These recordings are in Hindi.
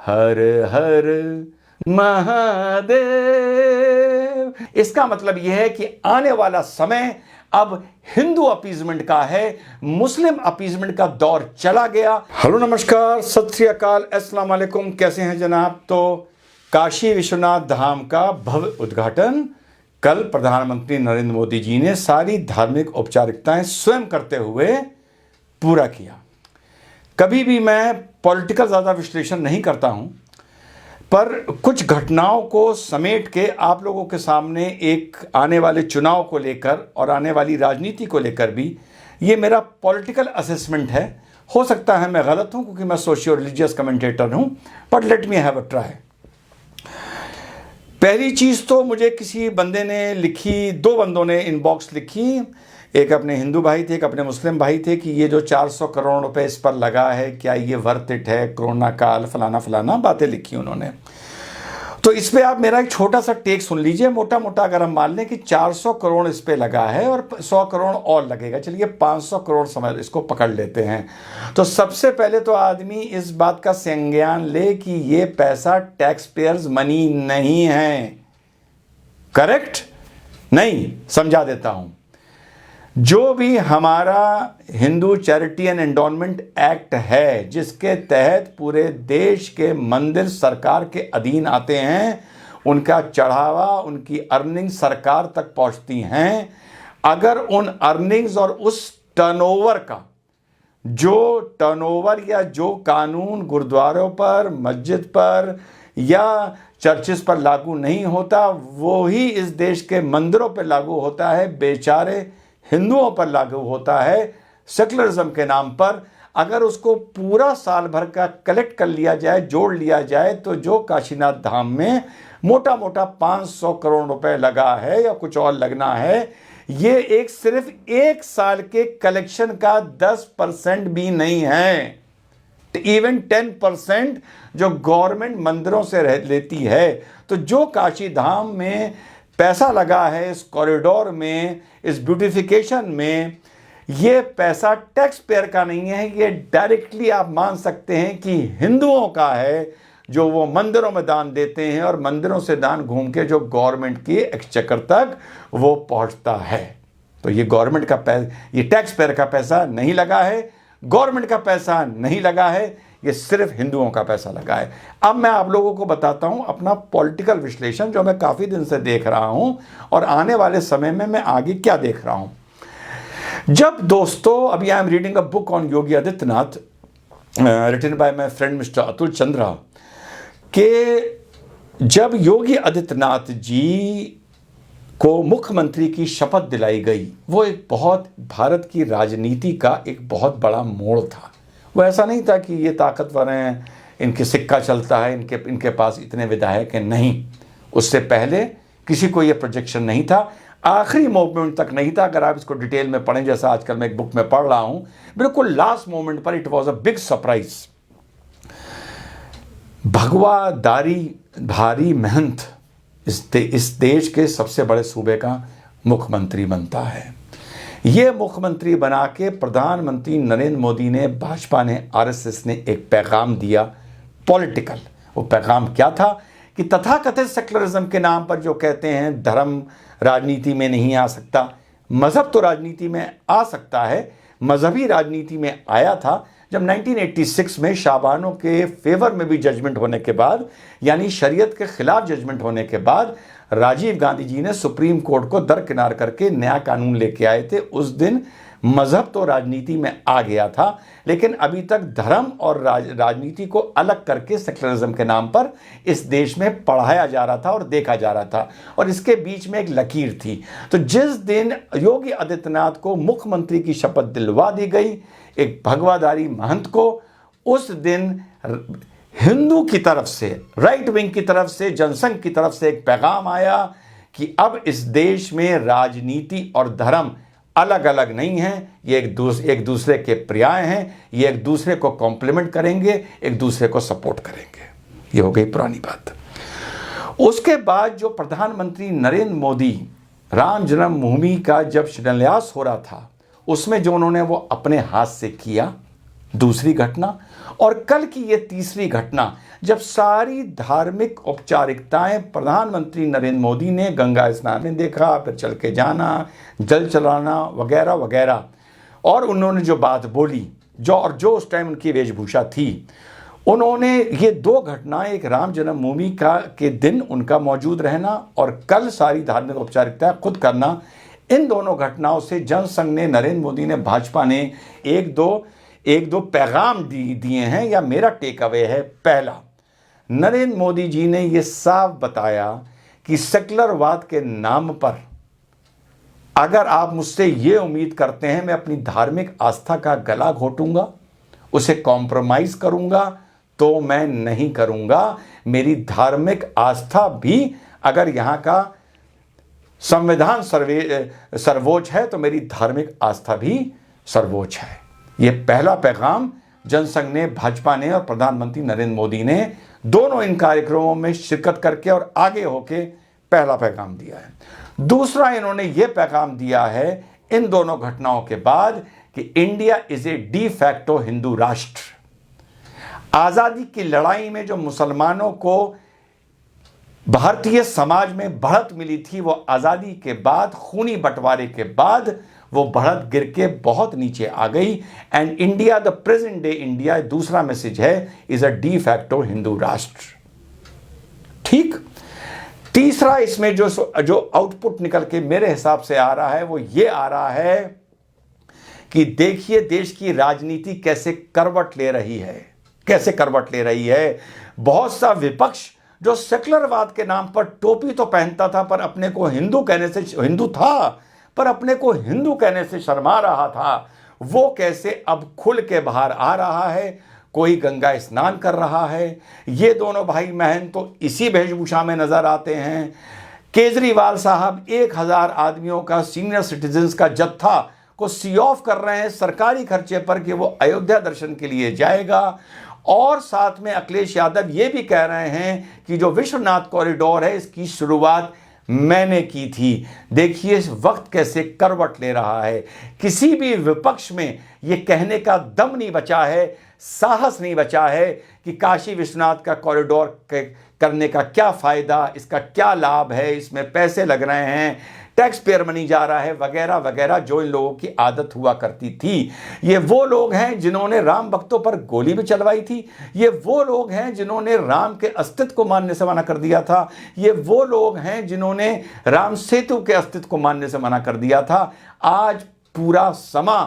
हर हर महादेव। इसका मतलब यह है कि आने वाला समय अब हिंदू अपीजमेंट का है, मुस्लिम अपीजमेंट का दौर चला गया। हेलो नमस्कार, सत श्री अकाल, अस्सलाम वालेकुम। कैसे हैं जनाब? तो काशी विश्वनाथ धाम का भव्य उद्घाटन कल प्रधानमंत्री नरेंद्र मोदी जी ने सारी धार्मिक औपचारिकताएं स्वयं करते हुए पूरा किया। कभी भी मैं पॉलिटिकल ज़्यादा विश्लेषण नहीं करता हूं, पर कुछ घटनाओं को समेट के आप लोगों के सामने एक आने वाले चुनाव को लेकर और आने वाली राजनीति को लेकर भी ये मेरा पॉलिटिकल असेसमेंट है। हो सकता है मैं गलत हूं क्योंकि मैं सोशियो रिलीजियस कमेंटेटर हूं, but let me have a try. पहली चीज़ तो मुझे किसी बंदे ने लिखी, दो बंदों ने इनबॉक्स लिखी, एक अपने हिंदू भाई थे, एक अपने मुस्लिम भाई थे, कि ये जो 400 करोड़ रुपए इस पर लगा है, क्या ये वर्थ इट है, कोरोना काल, फलाना फलाना बातें लिखी उन्होंने। तो इस पे आप मेरा एक छोटा सा टेक सुन लीजिए। मोटा मोटा अगर हम मान लें कि 400 करोड़ इस पे लगा है और 100 करोड़ और लगेगा, चलिए 500 करोड़ समझ इसको पकड़ लेते हैं। तो सबसे पहले तो आदमी इस बात का संज्ञान ले कि ये पैसा टैक्स पेयर्स मनी नहीं है। करेक्ट? नहीं, समझा देता हूं। जो भी हमारा Hindu charity and endowment act है, जिसके तहत पूरे देश के मंदिर सरकार के अधीन आते हैं, उनका चढ़ावा, उनकी अर्निंग सरकार तक पहुंचती हैं। अगर उन अर्निंग्स और उस टर्नओवर का जो टर्नओवर या जो कानून गुरुद्वारों पर, मस्जिद पर या चर्चिस पर लागू नहीं होता, वो ही इस देश के मंदिरों पर लागू होता है, बेचारे हिंदुओं पर लागू होता है सेकुलरिज्म के नाम पर। अगर उसको पूरा साल भर का कलेक्ट कर लिया जाए, जोड़ लिया जाए, तो जो काशीनाथ धाम में मोटा मोटा 500 करोड़ रुपए लगा है या कुछ और लगना है, ये एक सिर्फ एक साल के कलेक्शन का 10% भी नहीं है। इवन 10% जो गवर्नमेंट मंदिरों से लेती है। तो जो काशी धाम में पैसा लगा है, इस कॉरिडोर में, इस ब्यूटिफिकेशन में, ये पैसा टैक्स पेयर का नहीं है, ये डायरेक्टली आप मान सकते हैं कि हिंदुओं का है, जो वो मंदिरों में दान देते हैं और मंदिरों से दान घूम के जो गवर्नमेंट की एक्सचेकर तक वो पहुंचता है। तो ये गवर्नमेंट का पैसा, ये टैक्स पेयर का पैसा नहीं लगा है, गवर्नमेंट का पैसा नहीं लगा है, ये सिर्फ हिंदुओं का पैसा लगा है। अब मैं आप लोगों को बताता हूं अपना पॉलिटिकल विश्लेषण, जो मैं काफ़ी दिन से देख रहा हूं और आने वाले समय में मैं आगे क्या देख रहा हूं। जब दोस्तों, अभी I am reading a book on Yogi Adityanath written by my friend mister Atul Chandra, के जब योगी आदित्यनाथ जी को मुख्यमंत्री की शपथ दिलाई गई, वो एक बहुत भारत की राजनीति का एक बहुत बड़ा मोड़ था। वो ऐसा नहीं था कि ये ताकतवर हैं, इनके सिक्का चलता है, इनके पास इतने विधायक हैं, नहीं। उससे पहले किसी को ये प्रोजेक्शन नहीं था, आखिरी मोमेंट तक नहीं था। अगर आप इसको डिटेल में पढ़ें, जैसा आजकल मैं एक बुक में पढ़ रहा हूं, बिल्कुल लास्ट मोमेंट पर it was a big surprise. भगवा दारी भारी मेहनत इस देश के सबसे बड़े सूबे का मुख्यमंत्री बनता है। ये मुख्यमंत्री बना के प्रधानमंत्री नरेंद्र मोदी ने, भाजपा ने, आरएसएस ने एक पैगाम दिया पॉलिटिकल। वो पैगाम क्या था कि तथाकथित सेकुलरिज्म के नाम पर जो कहते हैं धर्म राजनीति में नहीं आ सकता, मजहब तो राजनीति में आ सकता है। मजहबी राजनीति में आया था जब 1986 में शाबानों के फेवर में भी जजमेंट होने के बाद, यानी शरीयत के खिलाफ जजमेंट होने के बाद, राजीव गांधी जी ने सुप्रीम कोर्ट को दरकिनार करके नया कानून लेके आए थे। उस दिन मजहब तो राजनीति में आ गया था, लेकिन अभी तक धर्म और राजनीति को अलग करके सेकुलरिज्म के नाम पर इस देश में पढ़ाया जा रहा था और देखा जा रहा था, और इसके बीच में एक लकीर थी। तो जिस दिन योगी आदित्यनाथ को मुख्यमंत्री की शपथ दिलवा दी गई, एक भगवाधारी महंत को, उस दिन हिंदू की तरफ से, राइट विंग की तरफ से, जनसंघ की तरफ से एक पैगाम आया कि अब इस देश में राजनीति और धर्म अलग अलग नहीं हैं, ये एक दूसरे के पर्याय हैं, ये एक दूसरे को कॉम्प्लीमेंट करेंगे, एक दूसरे को सपोर्ट करेंगे। ये हो गई पुरानी बात। उसके बाद जो प्रधानमंत्री नरेंद्र मोदी राम जन्मभूमि का जब शिलान्यास हो रहा था, उसमें जो उन्होंने वो अपने हाथ से किया, दूसरी घटना, और कल की ये तीसरी घटना, जब सारी धार्मिक औपचारिकताएं प्रधानमंत्री नरेंद्र मोदी ने गंगा स्नान में देखा, फिर चल के जाना, जल चलाना वगैरह वगैरह, और उन्होंने जो बात बोली, जो उस टाइम उनकी वेशभूषा थी, उन्होंने ये दो घटनाएं, एक राम जन्मभूमि का के दिन उनका मौजूद रहना और कल सारी धार्मिक औपचारिकताएं खुद करना, इन दोनों घटनाओं से जनसंघ ने, नरेंद्र मोदी ने, भाजपा ने एक दो पैगाम दिए हैं, या मेरा टेक अवे है। पहला, नरेंद्र मोदी जी ने यह साफ बताया कि सेक्युलरवाद के नाम पर अगर आप मुझसे ये उम्मीद करते हैं मैं अपनी धार्मिक आस्था का गला घोटूंगा, उसे कॉम्प्रोमाइज करूंगा, तो मैं नहीं करूंगा। मेरी धार्मिक आस्था भी, अगर यहां का संविधान सर्वोच्च है तो मेरी धार्मिक आस्था भी सर्वोच्च है। यह पहला पैगाम जनसंघ ने, भाजपा ने और प्रधानमंत्री नरेंद्र मोदी ने दोनों इन कार्यक्रमों में शिरकत करके और आगे होके पहला पैगाम दिया है। दूसरा, इन्होंने यह पैगाम दिया है इन दोनों घटनाओं के बाद कि India is A de facto Hindu राष्ट्र। आजादी की लड़ाई में जो मुसलमानों को भारतीय समाज में बढ़त मिली थी, वो आजादी के बाद, खूनी बंटवारे के बाद वो बढ़त गिर के बहुत नीचे आ गई। And India, the present day India, दूसरा मैसेज है, is a de facto Hindu राष्ट्र। ठीक। तीसरा, इसमें जो आउटपुट निकल के मेरे हिसाब से आ रहा है वो ये आ रहा है कि देखिए देश की राजनीति कैसे करवट ले रही है, बहुत सा विपक्ष जो सेक्युलरवाद के नाम पर टोपी तो पहनता था पर अपने को हिंदू कहने से शर्मा रहा था, वो कैसे अब खुल के बाहर आ रहा है। कोई गंगा स्नान कर रहा है। ये दोनों भाई बहन तो इसी वेशभूषा में नजर आते हैं। केजरीवाल साहब 1000 आदमियों का, सीनियर सिटीजन्स का जत्था को सी ऑफ कर रहे हैं सरकारी खर्चे पर कि वो अयोध्या दर्शन के लिए जाएगा। और साथ में अखिलेश यादव ये भी कह रहे हैं कि जो विश्वनाथ कॉरिडोर है इसकी शुरुआत मैंने की थी। देखिए इस वक्त कैसे करवट ले रहा है। किसी भी विपक्ष में ये कहने का दम नहीं बचा है, साहस नहीं बचा है कि काशी विश्वनाथ का कॉरिडोर करने का क्या फायदा, इसका क्या लाभ है, इसमें पैसे लग रहे हैं, टैक्स पेयर मनी जा रहा है, वगैरह वगैरह, जो इन लोगों की आदत हुआ करती थी। ये वो लोग हैं जिन्होंने राम भक्तों पर गोली भी चलवाई थी। ये वो लोग हैं जिन्होंने राम के अस्तित्व को मानने से मना कर दिया था। ये वो लोग हैं जिन्होंने राम सेतु के अस्तित्व को मानने से मना कर दिया था। आज पूरा समा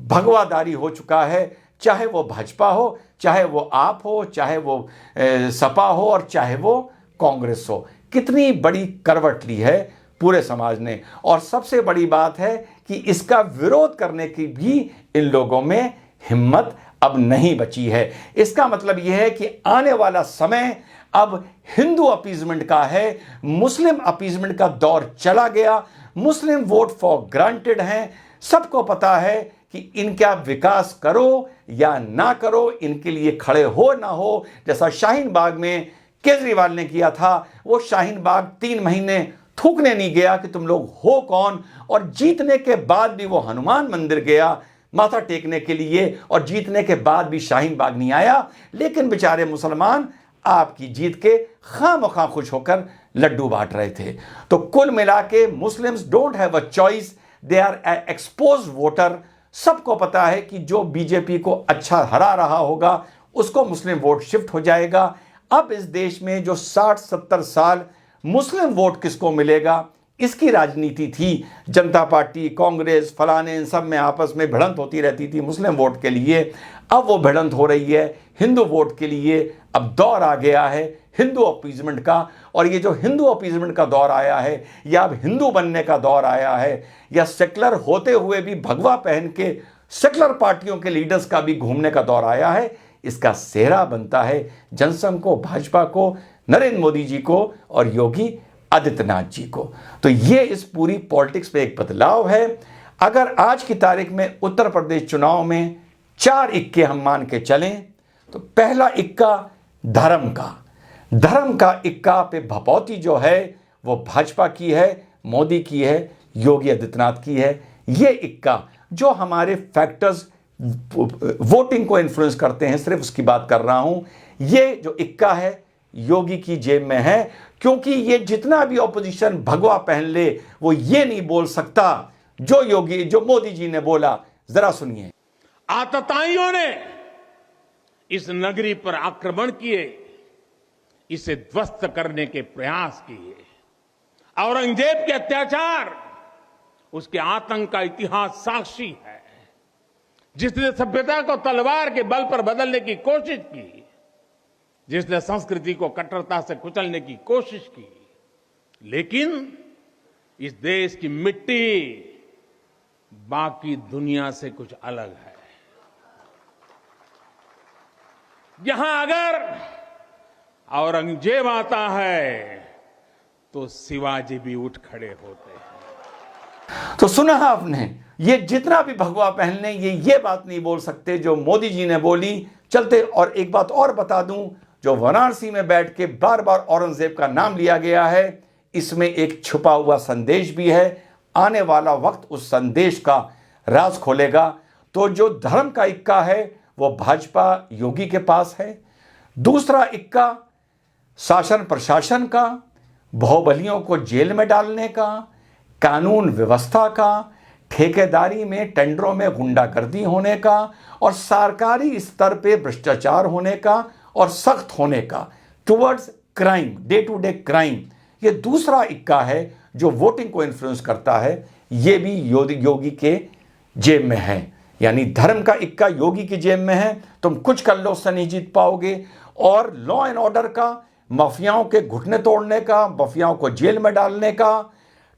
भगवादारी हो चुका है, चाहे वो भाजपा हो, चाहे वो आप हो, चाहे वो सपा हो और चाहे वो कांग्रेस हो। कितनी बड़ी करवट ली है पूरे समाज ने। और सबसे बड़ी बात है कि इसका विरोध करने की भी इन लोगों में हिम्मत अब नहीं बची है। इसका मतलब यह है कि आने वाला समय अब हिंदू अपीजमेंट का है, मुस्लिम अपीजमेंट का दौर चला गया। मुस्लिम वोट फॉर ग्रांटेड हैं। सबको पता है कि इनका विकास करो या ना करो, इनके लिए खड़े हो ना हो। जैसा शाहीन बाग में केजरीवाल ने किया था, वो शाहीन बाग 3 महीने थूकने नहीं गया कि तुम लोग हो कौन, और जीतने के बाद भी वो हनुमान मंदिर गया माथा टेकने के लिए, और जीतने के बाद भी शाहीन बाग नहीं आया। लेकिन बेचारे मुसलमान आपकी जीत के खामखा खुश होकर लड्डू बांट रहे थे। तो कुल मिला के Muslims don't have a choice, they are expose voter. सबको पता है कि जो बीजेपी को अच्छा हरा रहा होगा उसको मुस्लिम वोट शिफ्ट हो जाएगा। अब इस देश में जो 60-70 साल मुस्लिम वोट किसको मिलेगा, इसकी राजनीति थी। जनता पार्टी, कांग्रेस, फलाने, इन सब में आपस में भिड़ंत होती रहती थी मुस्लिम वोट के लिए। अब वो भिड़ंत हो रही है हिंदू वोट के लिए। अब दौर आ गया है हिंदू अपीजमेंट का, और ये जो हिंदू अपीजमेंट का दौर आया है, या अब हिंदू बनने का दौर आया है, या सेक्युलर होते हुए भी भगवा पहन के सेक्युलर पार्टियों के लीडर्स का भी घूमने का दौर आया है, इसका सेहरा बनता है जनसंघ को, भाजपा को, नरेंद्र मोदी जी को और योगी आदित्यनाथ जी को। तो ये इस पूरी पॉलिटिक्स में एक बदलाव है। अगर आज की तारीख में उत्तर प्रदेश चुनाव में 4 इक्के हम मान के चलें, तो पहला इक्का धर्म का इक्का पे भपौती जो है वो भाजपा की है, मोदी की है, योगी आदित्यनाथ की है। ये इक्का जो हमारे फैक्टर्स वोटिंग को इन्फ्लुएंस करते हैं, सिर्फ उसकी बात कर रहा हूं। ये जो इक्का है योगी की जेब में है, क्योंकि ये जितना भी ऑपोजिशन भगवा पहन ले वो ये नहीं बोल सकता जो मोदी जी ने बोला। जरा सुनिए। आतताइयों ने इस नगरी पर आक्रमण किए, इसे ध्वस्त करने के प्रयास किए। औरंगजेब के अत्याचार, उसके आतंक का इतिहास साक्षी है। जिसने सभ्यता को तलवार के बल पर बदलने की कोशिश की, जिसने संस्कृति को कट्टरता से कुचलने की कोशिश की, लेकिन इस देश की मिट्टी बाकी दुनिया से कुछ अलग है। यहां अगर औरंगजेब आता है तो शिवाजी भी उठ खड़े होते हैं। तो सुना आपने, ये जितना भी भगवा पहन ले ये बात नहीं बोल सकते जो मोदी जी ने बोली। चलते और एक बात और बता दूं, जो वाराणसी में बैठ के बार बार औरंगजेब का नाम लिया गया है, इसमें एक छुपा हुआ संदेश भी है। आने वाला वक्त उस संदेश का राज खोलेगा। तो जो धर्म का इक्का है वो भाजपा योगी के पास है। दूसरा इक्का शासन प्रशासन का, बाहुबलियों को जेल में डालने का, कानून व्यवस्था का, ठेकेदारी में टेंडरों में गुंडागर्दी होने का और सरकारी स्तर पे भ्रष्टाचार होने का और सख्त होने का, towards crime, day to day crime. ये दूसरा इक्का है जो वोटिंग को इन्फ्लुएंस करता है। ये भी योगी के जेब में है। यानी धर्म का इक्का योगी की जेब में है। तुम कुछ कर लो उससे नहीं जीत पाओगे। और लॉ एंड ऑर्डर का, माफियाओं के घुटने तोड़ने का, माफियाओं को जेल में डालने का,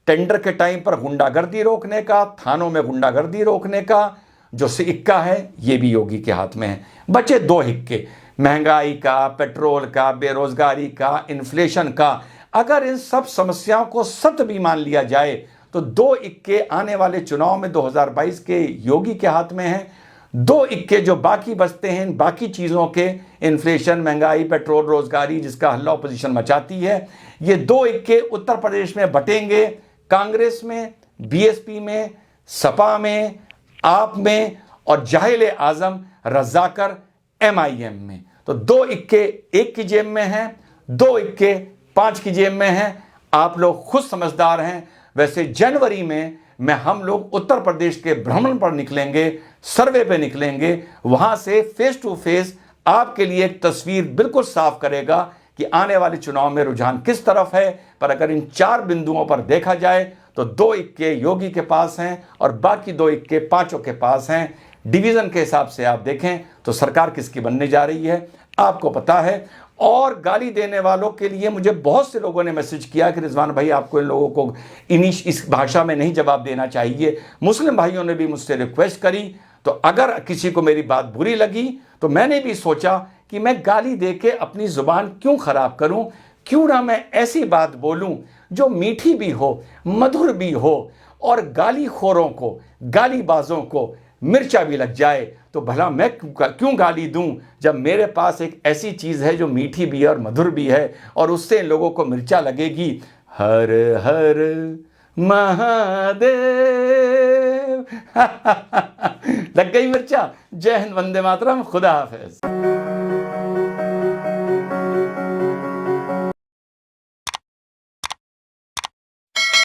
टेंडर के टाइम पर गुंडागर्दी रोकने का, थानों में गुंडागर्दी रोकने का जो इक्का है, ये भी योगी के हाथ में है। बचे दो इक्के, महंगाई का, पेट्रोल का, बेरोजगारी का, इन्फ्लेशन का। अगर इन सब समस्याओं को सत्य भी मान लिया जाए तो दो इक्के आने वाले चुनाव में 2022 के योगी के हाथ में हैं। दो इक्के जो बाकी बचते हैं बाकी चीज़ों के, इन्फ्लेशन, महंगाई, पेट्रोल, रोजगारी, जिसका हल्ला ऑपोजिशन मचाती है, ये दो इक्के उत्तर प्रदेश में बटेंगे कांग्रेस में, बीएसपी में, सपा में, आप में और जाहिल आजम रजाकर एमआईएम में। तो दो इक्के एक की जेब में हैं, दो इक्के 5 की जेब में हैं। आप लोग खुद समझदार हैं। वैसे जनवरी में हम लोग उत्तर प्रदेश के भ्रमण पर निकलेंगे, सर्वे पे निकलेंगे। वहां से फेस टू फेस आपके लिए एक तस्वीर बिल्कुल साफ करेगा कि आने वाले चुनाव में रुझान किस तरफ है। पर अगर इन 4 बिंदुओं पर देखा जाए तो दो इक्के योगी के पास हैं और बाकी दो इक्के पांचों के पास हैं। डिवीजन के हिसाब से आप देखें तो सरकार किसकी बनने जा रही है आपको पता है। और गाली देने वालों के लिए मुझे बहुत से लोगों ने मैसेज किया कि रिजवान भाई आपको इन लोगों को इस भाषा में नहीं जवाब देना चाहिए। मुस्लिम भाइयों ने भी मुझसे रिक्वेस्ट करी। तो अगर किसी को मेरी बात बुरी लगी तो मैंने भी सोचा कि मैं गाली दे के अपनी जुबान क्यों खराब करूं, क्यों ना मैं ऐसी बात बोलूं जो मीठी भी हो, मधुर भी हो और गालीखोरों को, गालीबाजों को मिर्चा भी लग जाए। तो भला मैं क्यों गाली दूं जब मेरे पास एक ऐसी चीज़ है जो मीठी भी है और मधुर भी है और उससे लोगों को मिर्चा लगेगी। हर हर महादेव। लग गई मिर्चा। जय हिंद, वंदे मातरम, खुदा हाफिज।